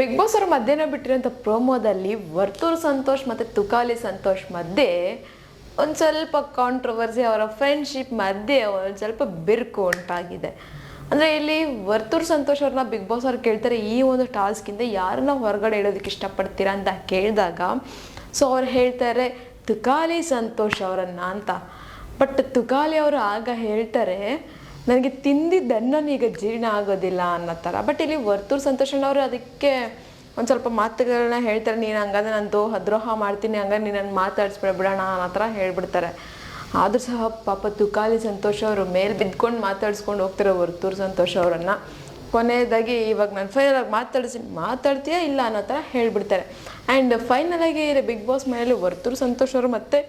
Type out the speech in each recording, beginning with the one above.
Big boss ಅವ್ರ ಮಧ್ಯೆ ಬಿಟ್ಟಿರೋಂಥ ಪ್ರೋಮೋದಲ್ಲಿ ವರ್ತೂರ್ ಸಂತೋಷ್ ಮತ್ತು ತುಕಾಲಿ ಸಂತೋಷ್ ಮಧ್ಯೆ ಒಂದು ಸ್ವಲ್ಪ ಕಾಂಟ್ರವರ್ಸಿ, ಅವರ ಫ್ರೆಂಡ್ಶಿಪ್ ಮಧ್ಯೆ ಒಂದು ಸ್ವಲ್ಪ ಬಿರುಕು ಉಂಟಾಗಿದೆ. ಅಂದರೆ ಇಲ್ಲಿ ವರ್ತೂರ್ ಸಂತೋಷ್ ಅವ್ರನ್ನ ಬಿಗ್ ಬಾಸ್ ಅವ್ರು ಕೇಳ್ತಾರೆ, ಈ ಒಂದು ಟಾಸ್ಕಿಂದ ಯಾರನ್ನ ಹೊರಗಡೆ ಇಡೋದಕ್ಕೆ ಇಷ್ಟಪಡ್ತೀರಾ ಅಂತ ಕೇಳಿದಾಗ ಸೊ ಅವ್ರು ಹೇಳ್ತಾರೆ ತುಕಾಲಿ ಸಂತೋಷ್ ಅವರನ್ನು ಅಂತ. ಬಟ್ ತುಕಾಲಿ ಅವರು ಆಗ ಹೇಳ್ತಾರೆ, ನನಗೆ ತಿಂದಿದ್ದನ್ನು ಈಗ ಜೀರ್ಣ ಆಗೋದಿಲ್ಲ ಅನ್ನೋ ಥರ. ಬಟ್ ಇಲ್ಲಿ ವರ್ತೂರ್ ಸಂತೋಷಣ್ಣವರು ಅದಕ್ಕೆ ಒಂದು ಸ್ವಲ್ಪ ಮಾತುಗಳನ್ನ ಹೇಳ್ತಾರೆ, ನೀನು ಹಂಗಾದ್ರೆ ನಾನು ದ್ರೋಹ ಮಾಡ್ತೀನಿ, ಹಂಗಾದ್ರೆ ನೀನು ನನ್ನ ಮಾತಾಡಿಸ್ಬೇಡ ಬಿಡೋಣ ಅನ್ನೋ ಥರ ಹೇಳ್ಬಿಡ್ತಾರೆ. ಆದರೂ ಸಹ ಪಾಪ ತುಕಾಲಿ ಸಂತೋಷ್ ಅವರು ಮೇಲೆ ಬಿದ್ಕೊಂಡು ಮಾತಾಡಿಸ್ಕೊಂಡು ಹೋಗ್ತಾರೆ ವರ್ತೂರ್ ಸಂತೋಷ್ ಅವರನ್ನು. ಕೊನೆಯದಾಗಿ ಇವಾಗ ನಾನು ಫೈನಲಾಗಿ ಮಾತಾಡ್ತೀಯಾ ಇಲ್ಲ ಅನ್ನೋ ಥರ ಹೇಳ್ಬಿಡ್ತಾರೆ. ಆ್ಯಂಡ್ ಫೈನಲಾಗಿ ಬಿಗ್ ಬಾಸ್ ಮನೆಯಲ್ಲಿ ವರ್ತೂರ್ ಸಂತೋಷ್ ಅವರು ಮತ್ತು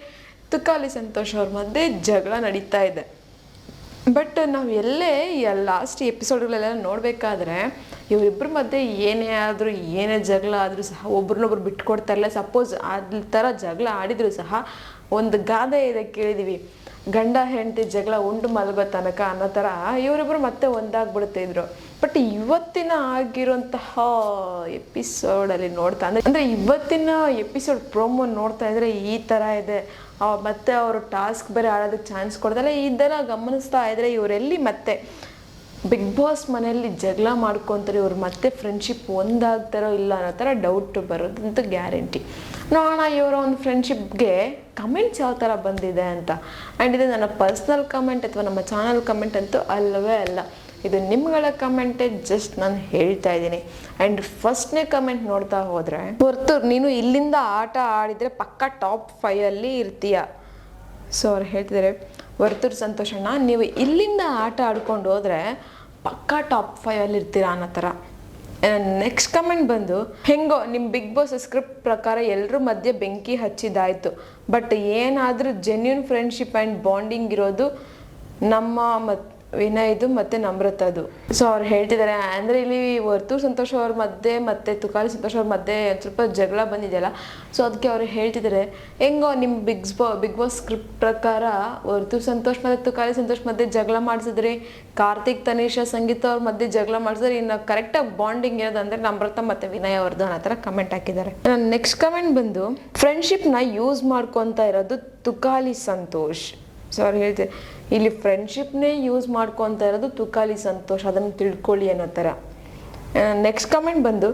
ತುಕಾಲಿ ಸಂತೋಷ್ ಅವ್ರ ಮಧ್ಯೆ ಜಗಳ ನಡೀತಾ ಇದೆ. ಬಟ್ ನಾವು ಲಾಸ್ಟ್ ಎಪಿಸೋಡ್ಗಳೆಲ್ಲ ನೋಡಬೇಕಾದ್ರೆ ಇವರಿಬ್ಬರ ಮಧ್ಯೆ ಏನೇ ಜಗಳ ಆದರೂ ಸಹ ಒಬ್ರನ್ನೊಬ್ರು ಬಿಟ್ಕೊಡ್ತಾ ಇಲ್ಲ. ಸಪೋಸ್ ಅದ್ರ ಥರ ಜಗಳ ಆಡಿದರೂ ಸಹ ಒಂದು ಗಾದೆ ಇದೆ ಕೇಳಿದ್ದೀವಿ, ಗಂಡ ಹೆಂಡತಿ ಜಗಳ ಉಂಡು ಮಲಗೋ ತನಕ ಅನ್ನೋ ಥರ ಇವರಿಬ್ಬರು ಮತ್ತೆ ಒಂದಾಗ್ಬಿಡ್ತಾ ಇದ್ರು. ಬಟ್ ಇವತ್ತಿನ ಆಗಿರೋಂತಹ ಎಪಿಸೋಡಲ್ಲಿ ಅಂದರೆ ಇವತ್ತಿನ ಎಪಿಸೋಡ್ ಪ್ರೋಮೋ ನೋಡ್ತಾ ಇದ್ರೆ ಈ ಥರ ಇದೆ. ಮತ್ತೆ ಅವರು ಟಾಸ್ಕ್ ಬೇರೆ ಆಡೋದಕ್ಕೆ ಚಾನ್ಸ್ ಕೊಡ್ದಲ್ಲ, ಇದೆಲ್ಲ ಗಮನಿಸ್ತಾ ಇದ್ರೆ ಇವರೆಲ್ಲಿ ಮತ್ತೆ ಬಿಗ್ ಬಾಸ್ ಮನೆಯಲ್ಲಿ ಜಗಳ ಮಾಡ್ಕೊತಾರೆ, ಇವ್ರು ಮತ್ತೆ ಫ್ರೆಂಡ್ಶಿಪ್ ಒಂದಾಗ್ತಾರೋ ಇಲ್ಲ ಅನ್ನೋ ಥರ ಡೌಟ್ ಬರೋದಂತೂ ಗ್ಯಾರಂಟಿ. ನೋಡೋಣ ಇವರ ಒಂದು ಫ್ರೆಂಡ್ಶಿಪ್ಗೆ ಕಮೆಂಟ್ಸ್ ಯಾವ ಥರ ಬಂದಿದೆ ಅಂತ. ಆ್ಯಂಡ್ ಇದು ನನ್ನ ಪರ್ಸ್ನಲ್ ಕಮೆಂಟ್ ಅಥವಾ ನಮ್ಮ ಚಾನಲ್ ಕಮೆಂಟ್ ಅಂತೂ ಅಲ್ಲವೇ ಅಲ್ಲ, ಇದು ನಿಮ್ಗಳ ಕಮೆಂಟೇ, ಜಸ್ಟ್ ನಾನು ಹೇಳ್ತಾ ಇದ್ದೀನಿ. ಆ್ಯಂಡ್ ಫಸ್ಟ್ನೇ ಕಮೆಂಟ್ ನೋಡ್ತಾ ಹೋದರೆ, ವರ್ತೂರ್ ನೀನು ಇಲ್ಲಿಂದ ಆಟ ಆಡಿದರೆ ಪಕ್ಕ ಟಾಪ್ 5 ಇರ್ತೀಯ. ಸೊ ಅವ್ರು ಹೇಳ್ತಿದ್ದಾರೆ, ವರ್ತೂರ್ ಸಂತೋಷಣ್ಣ ನೀವು ಇಲ್ಲಿಂದ ಆಟ ಆಡ್ಕೊಂಡು ಹೋದರೆ ಪಕ್ಕ ಟಾಪ್ 5 ಇರ್ತೀರಾ ಅನ್ನೋ ಥರ. ನೆಕ್ಸ್ಟ್ ಕಮೆಂಟ್ ಬಂದು, ಹೆಂಗೋ ನಿಮ್ಮ ಬಿಗ್ ಬಾಸ್ ಸ್ಕ್ರಿಪ್ಟ್ ಪ್ರಕಾರ ಎಲ್ಲರ ಮಧ್ಯೆ ಬೆಂಕಿ ಹಚ್ಚಿದಾಯಿತು, ಬಟ್ ಏನಾದರೂ ಜೆನ್ಯೂನ್ ಫ್ರೆಂಡ್ಶಿಪ್ ಆ್ಯಂಡ್ ಬಾಂಡಿಂಗ್ ಇರೋದು ನಮ್ಮ ವಿನಯ್ದು ಮತ್ತು ನಮ್ರತದು. ಸೊ ಅವ್ರು ಹೇಳ್ತಿದ್ದಾರೆ, ಅಂದರೆ ಇಲ್ಲಿ ವರ್ತೂರ್ ಸಂತೋಷ್ ಅವ್ರ ಮಧ್ಯೆ ಮತ್ತು ತುಕಾಲಿ ಸಂತೋಷ್ ಅವ್ರ ಮಧ್ಯೆ ಸ್ವಲ್ಪ ಜಗಳ ಬಂದಿದೆಯಲ್ಲ, ಸೊ ಅದಕ್ಕೆ ಅವ್ರು ಹೇಳ್ತಿದ್ದಾರೆ, ಹೆಂಗೋ ನಿಮ್ಮ ಬಿಗ್ ಬಾಸ್ ಸ್ಕ್ರಿಪ್ಟ್ ಪ್ರಕಾರ ವರ್ತೂರ್ ಸಂತೋಷ್ ಮತ್ತು ತುಕಾಲಿ ಸಂತೋಷ್ ಮಧ್ಯೆ ಜಗಳ ಮಾಡಿಸಿದ್ರಿ, ಕಾರ್ತಿಕ್ ತನಿಷಾ ಸಂಗೀತ ಅವ್ರ ಮಧ್ಯೆ ಜಗಳ ಮಾಡಿಸಿದ್ರೆ ಇನ್ನು ಕರೆಕ್ಟಾಗಿ ಬಾಂಡಿಂಗ್ ಇರೋದಂದರೆ ನಮ್ರತ ಮತ್ತು ವಿನಯ್ ಅವ್ರದ್ದು ಅನ್ನೋ ಥರ ಕಮೆಂಟ್ ಹಾಕಿದ್ದಾರೆ. ನೆಕ್ಸ್ಟ್ ಕಮೆಂಟ್ ಬಂದು, ಫ್ರೆಂಡ್ಶಿಪ್ನ ಯೂಸ್ ಮಾಡ್ಕೊತಾ ಇರೋದು ತುಕಾಲಿ ಸಂತೋಷ್. ಸೊ ಅವ್ರು ಹೇಳ್ತಾರೆ, ಇಲ್ಲಿ ಫ್ರೆಂಡ್ಶಿಪ್ನೇ ಯೂಸ್ ಮಾಡ್ಕೊತಾ ಇರೋದು ತುಕಾಲಿ ಸಂತೋಷ್, ಅದನ್ನು ತಿಳ್ಕೊಳ್ಳಿ ಅನ್ನೋ ಥರ. ನೆಕ್ಸ್ಟ್ ಕಮೆಂಟ್ ಬಂದು,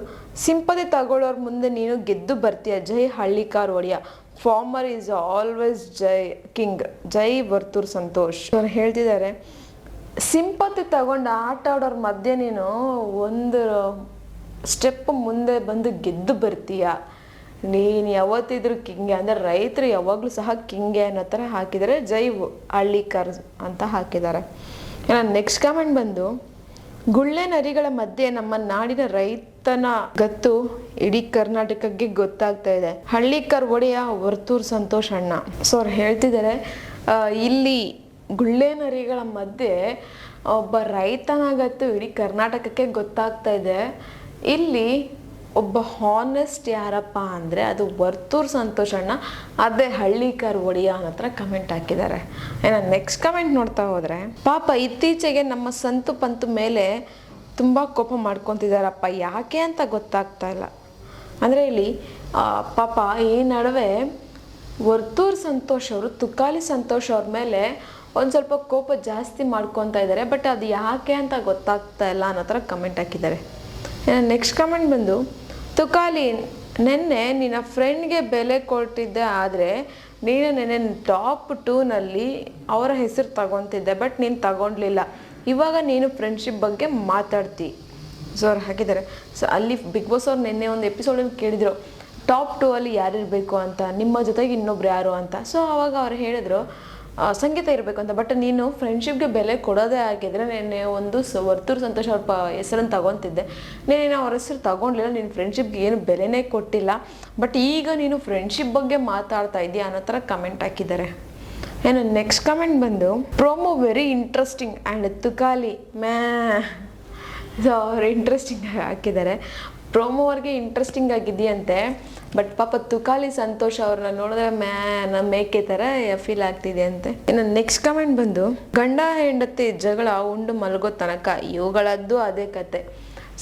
ಸಿಂಪತಿ ತಗೊಳ್ಳೋರ ಮುಂದೆ ನೀನು ಗೆದ್ದು ಬರ್ತೀಯ, ಜೈ ಹಳ್ಳಿಕಾರ್ ಒಡೆಯ, ಫಾರ್ಮರ್ ಈಸ್ ಆಲ್ವೇಸ್ ಕಿಂಗ್, ಜೈ ವರ್ತೂರ್ ಸಂತೋಷ್. ಅವ್ರು ಹೇಳ್ತಿದ್ದಾರೆ, ಸಿಂಪತಿ ತಗೊಂಡು ಆಟ ಆಡೋರ ಮಧ್ಯೆ ನೀನು ಒಂದು ಸ್ಟೆಪ್ ಮುಂದೆ ಬಂದು ಗೆದ್ದು ಬರ್ತೀಯ, ನೀನು ಯಾವತ್ತಿದ್ರು ಕಿಂಗೆ, ಅಂದರೆ ರೈತರು ಯಾವಾಗಲೂ ಸಹ ಕಿಂಗೆ ಅನ್ನೋ ಥರ ಹಾಕಿದ್ದಾರೆ, ಜೈ ಹಳ್ಳಿಕಾರ್ ಅಂತ ಹಾಕಿದ್ದಾರೆ. ನೆಕ್ಸ್ಟ್ ಕಮೆಂಟ್ ಬಂದು, ಗುಳ್ಳೆ ನರಿಗಳ ಮಧ್ಯೆ ನಮ್ಮ ನಾಡಿನ ರೈತನ ಗತ್ತು ಇಡೀ ಕರ್ನಾಟಕಕ್ಕೆ ಗೊತ್ತಾಗ್ತಾ ಇದೆ, ಹಳ್ಳಿಕಾರ್ ಒಡೆಯ ವರ್ತೂರ್ ಸಂತೋಷ್ ಅಣ್ಣ. ಸೊ ಅವ್ರು ಹೇಳ್ತಿದ್ದಾರೆ, ಇಲ್ಲಿ ಗುಳ್ಳೆ ನರಿಗಳ ಮಧ್ಯೆ ಒಬ್ಬ ರೈತನ ಗತ್ತು ಇಡೀ ಕರ್ನಾಟಕಕ್ಕೆ ಗೊತ್ತಾಗ್ತಾ ಇದೆ, ಇಲ್ಲಿ ಒಬ್ಬ ಹಾನೆಸ್ಟ್ ಯಾರಪ್ಪ ಅಂದರೆ ಅದು ವರ್ತೂರ್ ಸಂತೋಷ್ ಅಣ್ಣ, ಅದೇ ಹಳ್ಳಿಕಾರ್ ಒಡೆಯ ಅನ್ನೋ ಹತ್ರ ಕಮೆಂಟ್ ಹಾಕಿದ್ದಾರೆ. ನೆಕ್ಸ್ಟ್ ಕಮೆಂಟ್ ನೋಡ್ತಾ ಹೋದರೆ, ಪಾಪ ಇತ್ತೀಚೆಗೆ ನಮ್ಮ ಸಂತು ಪಂತು ಮೇಲೆ ತುಂಬ ಕೋಪ ಮಾಡ್ಕೊತಿದ್ದಾರಪ್ಪ, ಯಾಕೆ ಅಂತ ಗೊತ್ತಾಗ್ತಾ ಇಲ್ಲ. ಅಂದರೆ ಇಲ್ಲಿ ಪಾಪ ಈ ನಡುವೆ ವರ್ತೂರ್ ಸಂತೋಷ್ ಅವರು ತುಕಾಲಿ ಸಂತೋಷ್ ಅವ್ರ ಮೇಲೆ ಒಂದು ಸ್ವಲ್ಪ ಕೋಪ ಜಾಸ್ತಿ ಮಾಡ್ಕೊತಾ ಇದ್ದಾರೆ, ಬಟ್ ಅದು ಯಾಕೆ ಅಂತ ಗೊತ್ತಾಗ್ತಾ ಇಲ್ಲ ಅನ್ನೋ ಥರ ಕಮೆಂಟ್ ಹಾಕಿದ್ದಾರೆ. ನೆಕ್ಸ್ಟ್ ಕಮೆಂಟ್ ಬಂದು, ತುಕಾಲಿ ನೆನ್ನೆ ನಿನ್ನ ಫ್ರೆಂಡ್ಗೆ ಬೆಲೆ ಕೊಟ್ಟಿದ್ದೆ, ಆದರೆ ನೀನು ನೆನ್ನೆ ಟಾಪ್ 2ನಲ್ಲಿ ಅವರ ಹೆಸರು ತಗೊತಿದ್ದೆ, ಬಟ್ ನೀನು ತಗೊಂಡ್ಲಿಲ್ಲ, ಇವಾಗ ನೀನು ಫ್ರೆಂಡ್ಶಿಪ್ ಬಗ್ಗೆ ಮಾತಾಡ್ತಿ. ಸೊ ಅವ್ರು ಹಾಕಿದ್ದಾರೆ. ಸೊ ಅಲ್ಲಿ ಬಿಗ್ ಬಾಸ್ ಅವ್ರು ನಿನ್ನೆ ಒಂದು ಎಪಿಸೋಡಲ್ಲಿ ಕೇಳಿದರು, ಟಾಪ್ 2 ಯಾರಿರಬೇಕು ಅಂತ, ನಿಮ್ಮ ಜೊತೆಗೆ ಇನ್ನೊಬ್ರು ಯಾರು ಅಂತ. ಸೊ ಆವಾಗ ಅವ್ರು ಹೇಳಿದ್ರು ಸಂಗೀತ ಇರಬೇಕು ಅಂತ. ಬಟ್ ನೀನು ಫ್ರೆಂಡ್ಶಿಪ್ಗೆ ಬೆಲೆ ಕೊಡೋದೇ ಆಗಿದ್ರೆ ನೀನು ಒಂದು ವರ್ತೂರ್ ಸಂತೋಷ್ ಅವ್ರ ಹೆಸರನ್ನು ತಗೊತಿದ್ದೆ, ನೀನು ಅವ್ರ ಹೆಸರು ತಗೊಂಡ್ಲಿಲ್ಲ, ನೀನು ಫ್ರೆಂಡ್ಶಿಪ್ಗೆ ಏನು ಬೆಲೆನೇ ಕೊಟ್ಟಿಲ್ಲ, ಬಟ್ ಈಗ ನೀನು ಫ್ರೆಂಡ್ಶಿಪ್ ಬಗ್ಗೆ ಮಾತಾಡ್ತಾ ಇದೆಯಾ ಅನ್ನೋ ಥರ ಕಮೆಂಟ್ ಹಾಕಿದ್ದಾರೆ. ನೆಕ್ಸ್ಟ್ ಕಮೆಂಟ್ ಬಂದು, promo very interesting and Tukali so ಅವ್ರು ಇಂಟ್ರೆಸ್ಟಿಂಗ್ ಹಾಕಿದ್ದಾರೆ. ಪ್ರೋಮೋವರೆಗೆ ಇಂಟ್ರೆಸ್ಟಿಂಗ್ ಆಗಿದೆಯಂತೆ, ಬಟ್ ಪಾಪ ತುಕಾಲಿ ಸಂತೋಷ್ ಅವ್ರನ್ನ ನೋಡಿದ್ರೆ ಮೇಕೆ ಥರ ಫೀಲ್ ಆಗ್ತಿದೆ ಅಂತೆ. ಇನ್ನು ನೆಕ್ಸ್ಟ್ ಕಮೆಂಟ್ ಬಂದು, ಗಂಡ ಹೆಂಡತಿ ಜಗಳ ಉಂಡು ಮಲಗೋ ತನಕ ಇವುಗಳದ್ದು ಅದೇ ಕತೆ,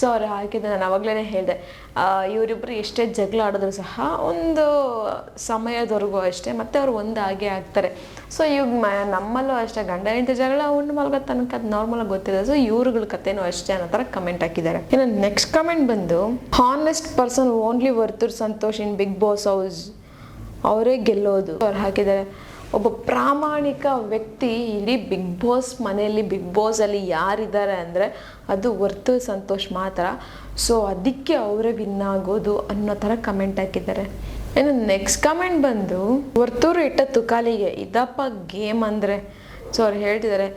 ಸೊ ಅವ್ರು ಹಾಕಿದ್ದು ನಾನು ಅವಾಗಲೇ ಹೇಳಿದೆ, ಇವರಿಬ್ಬರು ಎಷ್ಟೇ ಜಗಳ ಆಡಿದ್ರು ಸಹ ಒಂದು ಸಮಯದವರೆಗೂ ಅಷ್ಟೇ ಮತ್ತೆ ಅವ್ರು ಒಂದಾಗೇ ಆಗ್ತಾರೆ. ಸೊ ಇವಾಗ ನಮ್ಮಲ್ಲೂ ಅಷ್ಟೇ ಗಂಡ ಹೆಂಡತಿ ಜಗಳ ಉಂಡು ಮಲಗೋ ತನಕ ಅದು ನಾರ್ಮಲಾಗಿ ಗೊತ್ತಿದೆ. ಸೊ ಇವ್ರುಗಳ ಕಥೆನೂ ಅಷ್ಟೇ ಅನ್ನೋ ಥರ ಕಮೆಂಟ್ ಹಾಕಿದ್ದಾರೆ. ಇನ್ನು ನೆಕ್ಸ್ಟ್ ಕಮೆಂಟ್ ಬಂದು, honest person only Varthur Santhosh in Bigg Boss house, ಅವರೇ ಗೆಲ್ಲೋದು. ಅವ್ರು ಹಾಕಿದ್ದಾರೆ, ಒಬ್ಬ ಪ್ರಾಮಾಣಿಕ ವ್ಯಕ್ತಿ ಇಡೀ ಬಿಗ್ ಬಾಸ್ ಮನೆಯಲ್ಲಿ ಬಿಗ್ ಬಾಸಲ್ಲಿ ಯಾರಿದ್ದಾರೆ ಅಂದರೆ ಅದು ವರ್ತೂರ್ ಸಂತೋಷ್ ಮಾತ್ರ. ಸೊ ಅದಕ್ಕೆ ಅವರೇ ವಿನ್ ಆಗೋದು ಅನ್ನೋ ಥರ ಕಮೆಂಟ್ ಹಾಕಿದ್ದಾರೆ. ಇನ್ನು ನೆಕ್ಸ್ಟ್ ಕಮೆಂಟ್ ಬಂದು, ವರ್ತೂರು ಇಟ್ಟ ತುಕಾಲಿಗೆ ಇದಪ್ಪ ಗೇಮ್ ಅಂದರೆ. ಸೊ ಅವ್ರು ಹೇಳ್ತಿದ್ದಾರೆ,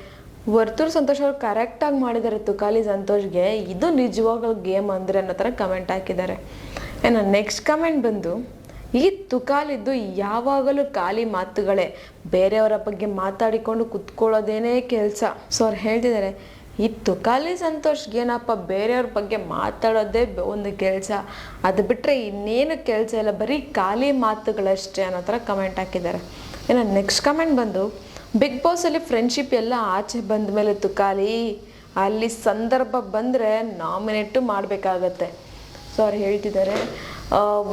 ವರ್ತೂರ್ ಸಂತೋಷ್ ಅವ್ರು ಕರೆಕ್ಟಾಗಿ ಮಾಡಿದ್ದಾರೆ ತುಕಾಲಿ ಸಂತೋಷ್ಗೆ, ಇದು ನಿಜವಾಗ್ಲೂ ಗೇಮ್ ಅಂದರೆ ಅನ್ನೋ ಥರ ಕಮೆಂಟ್ ಹಾಕಿದ್ದಾರೆ. ಇನ್ನು ನೆಕ್ಸ್ಟ್ ಕಮೆಂಟ್ ಬಂದು, ಈ ತುಕಾಲಿದ್ದು ಯಾವಾಗಲೂ ಖಾಲಿ ಮಾತುಗಳೇ, ಬೇರೆಯವರ ಬಗ್ಗೆ ಮಾತಾಡಿಕೊಂಡು ಕುತ್ಕೊಳ್ಳೋದೇನೇ ಕೆಲಸ. ಸೊ ಅವ್ರು ಹೇಳ್ತಿದ್ದಾರೆ, ಈ ತುಕಾಲಿ ಸಂತೋಷ್ಗೇನಪ್ಪ ಬೇರೆಯವ್ರ ಬಗ್ಗೆ ಮಾತಾಡೋದೇ ಒಂದು ಕೆಲಸ, ಅದು ಬಿಟ್ಟರೆ ಇನ್ನೇನು ಕೆಲಸ ಇಲ್ಲ, ಬರೀ ಖಾಲಿ ಮಾತುಗಳಷ್ಟೇ ಅನ್ನೋ ಥರ ಕಮೆಂಟ್ ಹಾಕಿದ್ದಾರೆ. ಇನ್ನು ನೆಕ್ಸ್ಟ್ ಕಮೆಂಟ್ ಬಂದು, ಬಿಗ್ ಬಾಸಲ್ಲಿ ಫ್ರೆಂಡ್ಶಿಪ್ ಎಲ್ಲ ಆಚೆ ಬಂದ ಮೇಲೆ ತುಕಾಲಿ ಅಲ್ಲಿ ಸಂದರ್ಭ ಬಂದರೆ ನಾಮಿನೇಟು ಮಾಡಬೇಕಾಗತ್ತೆ. ಸೊ ಅವ್ರು ಹೇಳ್ತಿದ್ದಾರೆ,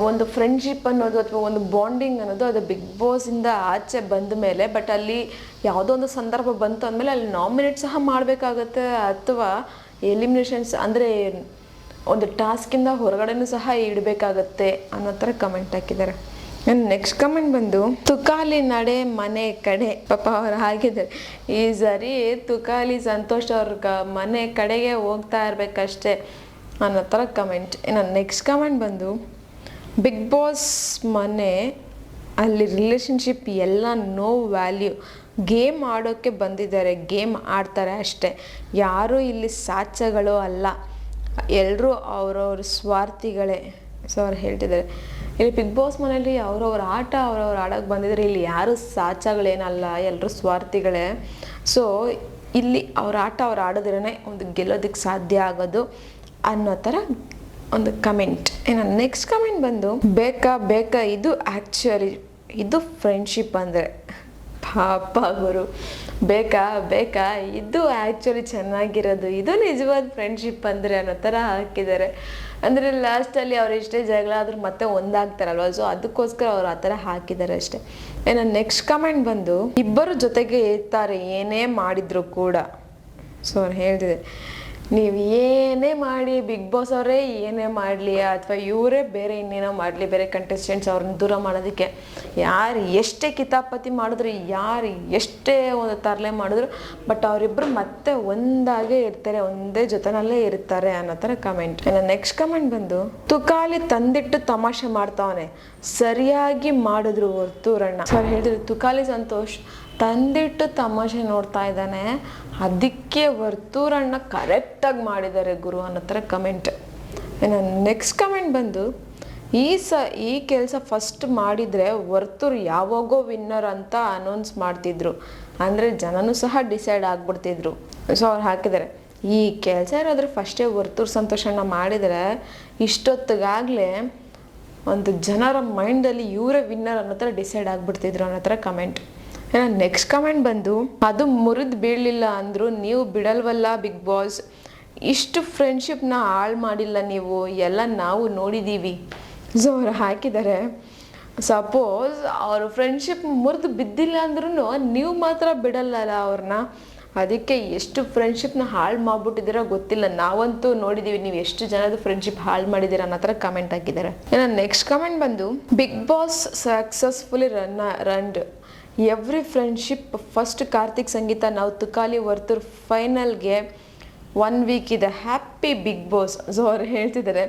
ಒಂದು ಫ್ರೆಂಡ್ಶಿಪ್ ಅನ್ನೋದು ಅಥವಾ ಒಂದು ಬಾಂಡಿಂಗ್ ಅನ್ನೋದು ಅದು ಬಿಗ್ ಬಾಸಿಂದ ಆಚೆ ಬಂದ ಮೇಲೆ, ಬಟ್ ಅಲ್ಲಿ ಯಾವುದೋ ಒಂದು ಸಂದರ್ಭ ಬಂತು ಅಂದಮೇಲೆ ಅಲ್ಲಿ ನಾಮಿನೇಟ್ ಸಹ ಮಾಡಬೇಕಾಗತ್ತೆ ಅಥವಾ ಎಲಿಮಿನೇಷನ್ಸ್ ಅಂದರೆ ಒಂದು ಟಾಸ್ಕಿಂದ ಹೊರಗಡೆನೂ ಸಹ ಇಡಬೇಕಾಗತ್ತೆ ಅನ್ನೋ ಥರ ಕಮೆಂಟ್ ಹಾಕಿದ್ದಾರೆ. ನೆಕ್ಸ್ಟ್ ಕಮೆಂಟ್ ಬಂದು, ತುಕಾಲಿ ನಡೆ ಮನೆ ಕಡೆ, ಪಾಪ ಅವ್ರು ಹಾಕಿದ್ದಾರೆ, ಈ ಸರಿ ತುಕಾಲಿ ಸಂತೋಷ್ ಅವ್ರ ಮನೆ ಕಡೆಗೆ ಹೋಗ್ತಾ ಇರಬೇಕಷ್ಟೇ ಅನ್ನೋ ಥರ ಕಮೆಂಟ್. ಇನ್ನು ನೆಕ್ಸ್ಟ್ ಕಮೆಂಟ್ ಬಂದು, ಬಿಗ್ ಬಾಸ್ ಮನೆ ಅಲ್ಲಿ ರಿಲೇಷನ್ಶಿಪ್ ಎಲ್ಲ ನೋ ವ್ಯಾಲ್ಯೂ, ಗೇಮ್ ಆಡೋಕ್ಕೆ ಬಂದಿದ್ದಾರೆ, ಗೇಮ್ ಆಡ್ತಾರೆ ಅಷ್ಟೇ, ಯಾರೂ ಇಲ್ಲಿ ಸಾಚಗಳು ಅಲ್ಲ, ಎಲ್ಲರೂ ಅವ್ರವ್ರ ಸ್ವಾರ್ಥಿಗಳೇ. ಸೊ ಅವ್ರು ಹೇಳ್ತಿದ್ದಾರೆ, ಇಲ್ಲಿ ಬಿಗ್ ಬಾಸ್ ಮನೆಯಲ್ಲಿ ಅವ್ರವ್ರ ಆಟ ಅವ್ರವ್ರು ಆಡೋಕ್ಕೆ ಬಂದಿದ್ದಾರೆ, ಇಲ್ಲಿ ಯಾರೂ ಸಾಚಗಳೇನಲ್ಲ, ಎಲ್ಲರೂ ಸ್ವಾರ್ಥಿಗಳೇ. ಸೊ ಇಲ್ಲಿ ಅವ್ರ ಆಟ ಅವ್ರು ಆಡಿದ್ರೇ ಒಂದು ಗೆಲ್ಲೋದಕ್ಕೆ ಸಾಧ್ಯ ಆಗೋದು ಅನ್ನೋ ಥರ ಒಂದು ಕಮೆಂಟ್. ಇನ್ನು ನೆಕ್ಸ್ಟ್ ಕಮೆಂಟ್ ಬಂದು, ಬೇಕಾ ಇದು ಆ್ಯಕ್ಚುಲಿ ಇದು ಫ್ರೆಂಡ್ಶಿಪ್ ಅಂದರೆ, ಪಾಪ ಗುರು, ಬೇಕಾ ಇದು ಆ್ಯಕ್ಚುಲಿ ಚೆನ್ನಾಗಿರೋದು, ಇದು ನಿಜವಾದ ಫ್ರೆಂಡ್ಶಿಪ್ ಅಂದರೆ ಅನ್ನೋ ಥರ ಹಾಕಿದ್ದಾರೆ. ಅಂದರೆ ಲಾಸ್ಟಲ್ಲಿ ಅವ್ರು ಎಷ್ಟೇ ಜಗಳ ಆದ್ರೂ ಮತ್ತೆ ಒಂದಾಗ್ತಾರಲ್ವ, ಸೊ ಅದಕ್ಕೋಸ್ಕರ ಅವ್ರು ಆ ಥರ ಹಾಕಿದ್ದಾರೆ ಅಷ್ಟೇ. ಇನ್ನು ನೆಕ್ಸ್ಟ್ ಕಮೆಂಟ್ ಬಂದು, ಇಬ್ಬರು ಜೊತೆಗೆ ಇರ್ತಾರೆ ಏನೇ ಮಾಡಿದ್ರು ಕೂಡ. ಸೊ ಅವ್ರು ಹೇಳ್ತಿದೆ, ನೀವು ಏನೇ ಮಾಡಿ ಬಿಗ್ ಬಾಸ್ ಅವರೇ ಏನೇ ಮಾಡಲಿ ಅಥವಾ ಇವರೇ ಬೇರೆ ಇನ್ನೇನೋ ಮಾಡಲಿ, ಬೇರೆ ಕಂಟೆಸ್ಟೆಂಟ್ಸ್ ಅವ್ರನ್ನ ದೂರ ಮಾಡೋದಕ್ಕೆ ಯಾರು ಎಷ್ಟೇ ಕಿತಾಪತಿ ಮಾಡಿದ್ರು, ಯಾರು ಎಷ್ಟೇ ಒಂದು ತರಲೆ ಮಾಡಿದ್ರು, ಬಟ್ ಅವರಿಬ್ಬರು ಮತ್ತೆ ಒಂದಾಗೇ ಇರ್ತಾರೆ, ಒಂದೇ ಜೊತೆನಲ್ಲೇ ಇರ್ತಾರೆ ಅನ್ನೋ ಥರ ಕಮೆಂಟ್. ಇನ್ನು ನೆಕ್ಸ್ಟ್ ಕಮೆಂಟ್ ಬಂದು, ತುಕಾಲಿ ತಂದಿಟ್ಟು ತಮಾಷೆ ಮಾಡ್ತಾವನೆ, ಸರಿಯಾಗಿ ಮಾಡಿದ್ರು ವರ್ತೂರಣ್ಣ. ಸರ್ ಹೇಳಿದ್ರು, ತುಕಾಲಿ ಸಂತೋಷ್ ತಂದಿಟ್ಟು ತಮಾಷೆ ನೋಡ್ತಾ ಇದ್ದಾನೆ, ಅದಕ್ಕೆ ವರ್ತೂರಣ್ಣ ಕರೆಕ್ಟಾಗಿ ಮಾಡಿದ್ದಾರೆ ಗುರು ಅನ್ನೋ ಥರ ಕಮೆಂಟ್. ಇನ್ನು ನೆಕ್ಸ್ಟ್ ಕಮೆಂಟ್ ಬಂದು, ಈ ಕೆಲಸ ಫಸ್ಟ್ ಮಾಡಿದರೆ ವರ್ತೂರ್ ಯಾವಾಗೋ ವಿನ್ನರ್ ಅಂತ ಅನೌನ್ಸ್ ಮಾಡ್ತಿದ್ರು, ಅಂದರೆ ಜನನೂ ಸಹ ಡಿಸೈಡ್ ಆಗ್ಬಿಡ್ತಿದ್ರು. ಸೊ ಅವ್ರು ಹಾಕಿದ್ದಾರೆ, ಈ ಕೆಲಸ ಇರೋದ್ರೆ ಫಸ್ಟೇ ವರ್ತೂರ್ ಸಂತೋಷಣ್ಣ ಮಾಡಿದರೆ ಇಷ್ಟೊತ್ತಿಗಾಗಲೇ ಒಂದು ಜನರ ಮೈಂಡಲ್ಲಿ ಇವರೇ ವಿನ್ನರ್ ಅನ್ನೋ ಥರ ಡಿಸೈಡ್ ಆಗಿಬಿಡ್ತಿದ್ರು ಅನ್ನೋ ಥರ ಕಮೆಂಟ್. ನೆಕ್ಸ್ಟ್ ಕಮೆಂಟ್ ಬಂದು, ಅದು ಮುರಿದು ಬೀಳಲಿಲ್ಲ ಅಂದರು ನೀವು ಬಿಡಲ್ವಲ್ಲ ಬಿಗ್ ಬಾಸ್, ಇಷ್ಟು ಫ್ರೆಂಡ್ಶಿಪ್ನ ಹಾಳು ಮಾಡಿಲ್ಲ ನೀವು, ಎಲ್ಲ ನಾವು ನೋಡಿದ್ದೀವಿ. ಸೊ ಅವ್ರು ಹಾಕಿದ್ದಾರೆ, ಸಪೋಸ್ ಅವ್ರ ಫ್ರೆಂಡ್ಶಿಪ್ ಮುರಿದು ಬಿದ್ದಿಲ್ಲ ಅಂದ್ರೂ ನೀವು ಮಾತ್ರ ಬಿಡಲ್ಲಲ್ಲ ಅವ್ರನ್ನ, ಅದಕ್ಕೆ ಎಷ್ಟು ಫ್ರೆಂಡ್ಶಿಪ್ನ ಹಾಳು ಮಾಡಿಬಿಟ್ಟಿದ್ದೀರ ಗೊತ್ತಿಲ್ಲ, ನಾವಂತೂ ನೋಡಿದ್ದೀವಿ ನೀವು ಎಷ್ಟು ಜನದ ಫ್ರೆಂಡ್ಶಿಪ್ ಹಾಳು ಮಾಡಿದ್ದೀರ ಅನ್ನೋ ಥರ ಕಮೆಂಟ್ ಹಾಕಿದ್ದಾರೆ. ಇನ್ನು ನೆಕ್ಸ್ಟ್ ಕಮೆಂಟ್ ಬಂದು, Bigg Boss successfully runned every friendship, first Karthik Sangeetha ನಾವು ತುಕಾಲಿ ವರ್ತೂರ್ ಫೈನಲ್ಗೆ 1 ವೀಕ್ ಇದೆ, ಹ್ಯಾಪಿ ಬಿಗ್ ಬಾಸ್. ಸೊ ಅವ್ರು ಹೇಳ್ತಿದ್ದಾರೆ,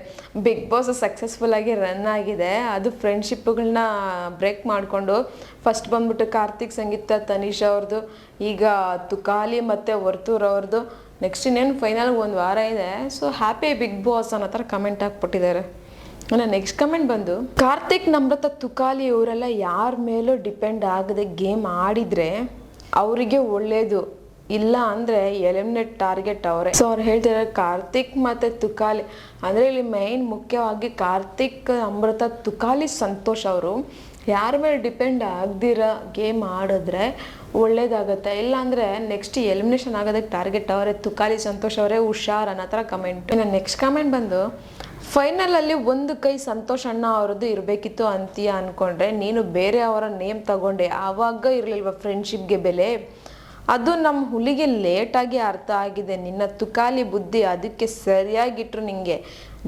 ಬಿಗ್ ಬಾಸ್ ಸಕ್ಸಸ್ಫುಲ್ಲಾಗಿ ರನ್ ಆಗಿದೆ, ಅದು ಫ್ರೆಂಡ್ಶಿಪ್ಗಳನ್ನ ಬ್ರೇಕ್ ಮಾಡಿಕೊಂಡು ಫಸ್ಟ್ ಬಂದ್ಬಿಟ್ಟು ಕಾರ್ತಿಕ್ ಸಂಗೀತ ತನಿಷಾ ಅವ್ರದ್ದು, ಈಗ ತುಕಾಲಿ ಮತ್ತು ವರ್ತೂರ್ ಅವ್ರದ್ದು, ನೆಕ್ಸ್ಟ್ ಇನ್ನೇನು ಫೈನಲ್ 1 ವಾರ ಇದೆ. ಸೊ ಹ್ಯಾಪಿ ಬಿಗ್ ಬಾಸ್ ಅನ್ನೋ ಥರ ಕಮೆಂಟ್ ಹಾಕ್ಬಿಟ್ಟಿದ್ದಾರೆ. ನೆಕ್ಸ್ಟ್ ಕಮೆಂಟ್ ಬಂದು, ಕಾರ್ತಿಕ್ ನಮ್ರತ ತುಕಾಲಿ ಇವರೆಲ್ಲ ಯಾರ ಮೇಲೂ ಡಿಪೆಂಡ್ ಆಗದೆ ಗೇಮ್ ಆಡಿದರೆ ಅವರಿಗೆ ಒಳ್ಳೇದು, ಇಲ್ಲ ಅಂದರೆ ಎಲಿಮಿನೇಟ್ ಟಾರ್ಗೆಟ್ ಅವರೇ. ಸೊ ಅವ್ರು ಹೇಳ್ತಿದ್ದಾರೆ, ಕಾರ್ತಿಕ್ ಮತ್ತು ತುಕಾಲಿ ಅಂದರೆ ಇಲ್ಲಿ ಮೈನ್ ಮುಖ್ಯವಾಗಿ ಕಾರ್ತಿಕ್, ಅಮೃತ, ತುಕಾಲಿ ಸಂತೋಷ್ ಅವರು ಯಾರ ಮೇಲೆ ಡಿಪೆಂಡ್ ಆಗದಿರ ಗೇಮ್ ಆಡಿದ್ರೆ ಒಳ್ಳೇದಾಗುತ್ತೆ. ಇಲ್ಲಾಂದರೆ ನೆಕ್ಸ್ಟ್ ಎಲಿಮಿನೇಷನ್ ಆಗೋದಕ್ಕೆ ಟಾರ್ಗೆಟ್ ಅವರೇ, ತುಕಾಲಿ ಸಂತೋಷ್ ಅವರೇ ಹುಷಾರ್ ಅನ್ನೋ ಥರ ಕಮೆಂಟ್. ಇನ್ನು ನೆಕ್ಸ್ಟ್ ಕಮೆಂಟ್ ಬಂದು, ಫೈನಲಲ್ಲಿ ಒಂದು ಕೈ ಸಂತೋಷ್ ಅಣ್ಣ ಅವ್ರದ್ದು ಇರಬೇಕಿತ್ತು ಅಂತೀಯ ಅಂದ್ಕೊಂಡ್ರೆ ನೀನು ಬೇರೆ ಅವರ ನೇಮ್ ತಗೊಂಡೆ, ಆವಾಗ ಇರಲಿಲ್ವ ಫ್ರೆಂಡ್ಶಿಪ್ಗೆ ಬೆಲೆ? ಅದು ನಮ್ಮ ಹುಲಿಗೆ ಲೇಟಾಗಿ ಅರ್ಥ ಆಗಿದೆ, ನಿನ್ನ ತುಕಾಲಿ ಬುದ್ಧಿ ಅದಕ್ಕೆ ಸರಿಯಾಗಿಟ್ರು ನಿಂಗೆ.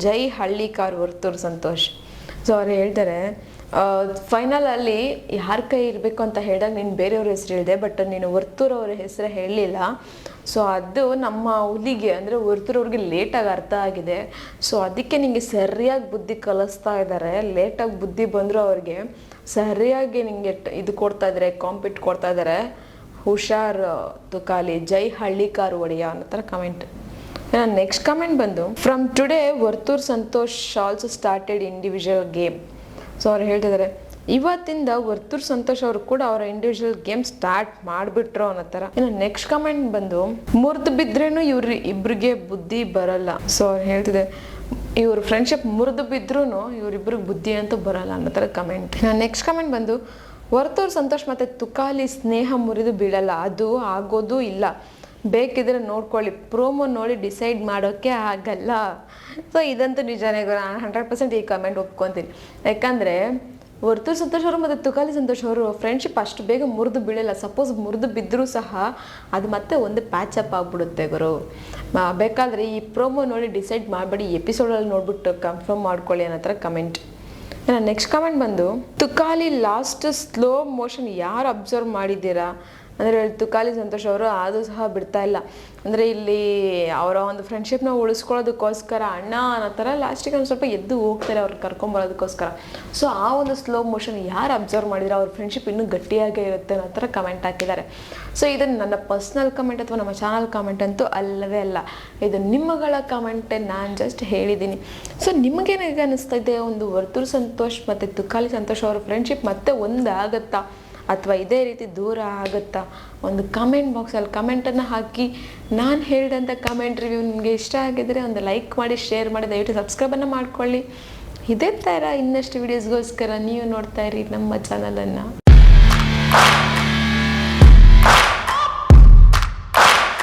ಜೈ ಹಳ್ಳಿಕಾರ್ ವರ್ತೂರು ಸಂತೋಷ್. ಸೊ ಅವ್ರು ಹೇಳ್ತಾರೆ, ಫೈನಲಲ್ಲಿ ಯಾರ ಕೈ ಇರಬೇಕು ಅಂತ ಹೇಳಿದಾಗ ನೀನು ಬೇರೆಯವ್ರ ಹೆಸರು ಹೇಳಿದೆ, ಬಟ್ ನೀನು ವರ್ತೂರವ್ರ ಹೆಸರು ಹೇಳಲಿಲ್ಲ. ಸೊ ಅದು ನಮ್ಮ ಹುಲಿಗೆ ಅಂದರೆ ವರ್ತೂರವ್ರಿಗೆ ಲೇಟಾಗಿ ಅರ್ಥ ಆಗಿದೆ. ಸೊ ಅದಕ್ಕೆ ನಿಮಗೆ ಸರಿಯಾಗಿ ಬುದ್ಧಿ ಕಲಿಸ್ತಾ ಇದ್ದಾರೆ. ಲೇಟಾಗಿ ಬುದ್ಧಿ ಬಂದರೂ ಅವ್ರಿಗೆ ಸರಿಯಾಗಿ ನಿಮಗೆ ಇದು ಕೊಡ್ತಾ ಇದ್ದಾರೆ, ಕಾಂಪಿಟ್ ಕೊಡ್ತಾ ಇದ್ದಾರೆ. ಹುಷಾರ್ ತುಕಾಲಿ, ಜೈ ಹಳ್ಳಿಕಾರ್ ಒಡೆಯ ಅನ್ನೋ ಥರ ಕಮೆಂಟ್. ನೆಕ್ಸ್ಟ್ ಕಮೆಂಟ್ ಬಂದು, from today Varthur Santosh also started individual game. So ಅವ್ರು ಹೇಳ್ತಿದ್ದಾರೆ, ಇವತ್ತಿಂದ ವರ್ತೂರ್ ಸಂತೋಷ್ ಅವರು ಕೂಡ ಅವರ ಇಂಡಿವಿಜುವಲ್ ಗೇಮ್ ಸ್ಟಾರ್ಟ್ ಮಾಡಿಬಿಟ್ರು ಅನ್ನೋ ಥರ. ಇನ್ನು ನೆಕ್ಸ್ಟ್ ಕಮೆಂಟ್ ಬಂದು, ಮುರಿದು ಬಿದ್ರೇನು ಇವ್ರಿಗೆ ಬುದ್ಧಿ ಬರಲ್ಲ. ಸೊ ಅವ್ರು ಹೇಳ್ತಿದೆ, ಇವ್ರ ಫ್ರೆಂಡ್ಶಿಪ್ ಮುರಿದು ಬಿದ್ರೂ ಇವರಿಬ್ರಿಗೆ ಬುದ್ಧಿ ಅಂತೂ ಬರಲ್ಲ ಅನ್ನೋ ಥರ ಕಮೆಂಟ್. ನೆಕ್ಸ್ಟ್ ಕಮೆಂಟ್ ಬಂದು, ವರ್ತೂರ್ ಸಂತೋಷ್ ಮತ್ತು ತುಕಾಲಿ ಸ್ನೇಹ ಮುರಿದು ಬೀಳಲ್ಲ, ಅದು ಆಗೋದು ಇಲ್ಲ, ಬೇಕಿದ್ರೆ ನೋಡ್ಕೊಳ್ಳಿ, ಪ್ರೋಮೋ ನೋಡಿ ಡಿಸೈಡ್ ಮಾಡೋಕ್ಕೆ ಆಗಲ್ಲ. ಸೊ ಇದಂತೂ ನಿಜಾನೇ, ನಾನು 100% ಈ ಕಮೆಂಟ್ ಒಪ್ಕೊತೀನಿ. ಯಾಕಂದರೆ ವರ್ತೂರ್ ಸಂತೋಷ್ ಅವರು ಮತ್ತು ತುಕಾಲಿ ಸಂತೋಷ್ ಅವರು ಫ್ರೆಂಡ್ಶಿಪ್ ಅಷ್ಟು ಬೇಗ ಮುರಿದು ಬೀಳಲ್ಲ. ಸಪೋಸ್ ಮುರಿದು ಬಿದ್ದರೂ ಸಹ ಅದು ಮತ್ತೆ ಒಂದು ಪ್ಯಾಚಪ್ ಆಗಿಬಿಡುತ್ತೆ ಗುರು. ಬೇಕಾದರೆ ಈ ಪ್ರೋಮೋ ನೋಡಿ ಡಿಸೈಡ್ ಮಾಡಬೇಡಿ, ಎಪಿಸೋಡಲ್ಲಿ ನೋಡ್ಬಿಟ್ಟು ಕನ್ಫರ್ಮ್ ಮಾಡ್ಕೊಳ್ಳಿ ಅನ್ನೋ ಥರ ಕಮೆಂಟ್. ನೆಕ್ಸ್ಟ್ ಕಮೆಂಟ್ ಬಂದು, ತುಕಾಲಿ ಲಾಸ್ಟ್ ಸ್ಲೋ ಮೋಷನ್ ಯಾರು ಅಬ್ಸರ್ವ್ ಮಾಡಿದ್ದೀರಾ? ಅಂದರೆ ತುಕಾಲಿ ಸಂತೋಷ್ ಅವರು ಅದು ಸಹ ಬಿಡ್ತಾ ಇಲ್ಲ. ಅಂದರೆ ಇಲ್ಲಿ ಅವರ ಒಂದು ಫ್ರೆಂಡ್ಶಿಪ್ನ ಉಳಿಸ್ಕೊಳ್ಳೋದಕ್ಕೋಸ್ಕರ ಅಣ್ಣ ಅನ್ನೋ ಥರ ಲಾಸ್ಟಿಗೆ ಒಂದು ಸ್ವಲ್ಪ ಎದ್ದು ಹೋಗ್ತಾರೆ ಅವ್ರು ಕರ್ಕೊಂಬರೋದಕ್ಕೋಸ್ಕರ. ಸೊ ಆ ಒಂದು ಸ್ಲೋ ಮೋಷನ್ ಯಾರು ಅಬ್ಸರ್ವ್ ಮಾಡಿದ್ರೆ ಅವ್ರ ಫ್ರೆಂಡ್ಶಿಪ್ ಇನ್ನೂ ಗಟ್ಟಿಯಾಗೇ ಇರುತ್ತೆ ಅನ್ನೋ ಥರ ಕಮೆಂಟ್ ಹಾಕಿದ್ದಾರೆ. ಸೊ ಇದನ್ನು ನನ್ನ ಪರ್ಸ್ನಲ್ ಕಮೆಂಟ್ ಅಥವಾ ನಮ್ಮ ಚಾನಲ್ ಕಮೆಂಟ್ ಅಂತೂ ಅಲ್ಲವೇ ಅಲ್ಲ, ಇದು ನಿಮ್ಮಗಳ ಕಮೆಂಟೇ, ನಾನು ಜಸ್ಟ್ ಹೇಳಿದ್ದೀನಿ. ಸೊ ನಿಮಗೇನಾಗ ಅನ್ನಿಸ್ತಾ ಇದೆ, ಒಂದು ವರ್ತೂರ್ ಸಂತೋಷ್ ಮತ್ತು ತುಕಾಲಿ ಸಂತೋಷ್ ಅವ್ರ ಫ್ರೆಂಡ್ಶಿಪ್ ಮತ್ತೆ ಒಂದಾಗತ್ತಾ ಅಥವಾ ಇದೇ ರೀತಿ ದೂರ ಆಗುತ್ತಾ? ಒಂದು ಕಮೆಂಟ್ ಬಾಕ್ಸಲ್ಲಿ ಕಮೆಂಟನ್ನು ಹಾಕಿ. ನಾನು ಹೇಳಿದಂಥ ಕಮೆಂಟ್ ರಿವ್ಯೂ ನಿಮಗೆ ಇಷ್ಟ ಆಗಿದ್ದರೆ ಒಂದು ಲೈಕ್ ಮಾಡಿ, ಶೇರ್ ಮಾಡಿ, ದಯವಿಟ್ಟು ಸಬ್ಸ್ಕ್ರೈಬನ್ನು ಮಾಡ್ಕೊಳ್ಳಿ. ಇದೇ ಥರ ಇನ್ನಷ್ಟು ವೀಡಿಯೋಸ್ಗೋಸ್ಕರ ನೀವು ನೋಡ್ತಾ ಇರಿ ನಮ್ಮ ಚಾನಲನ್ನು.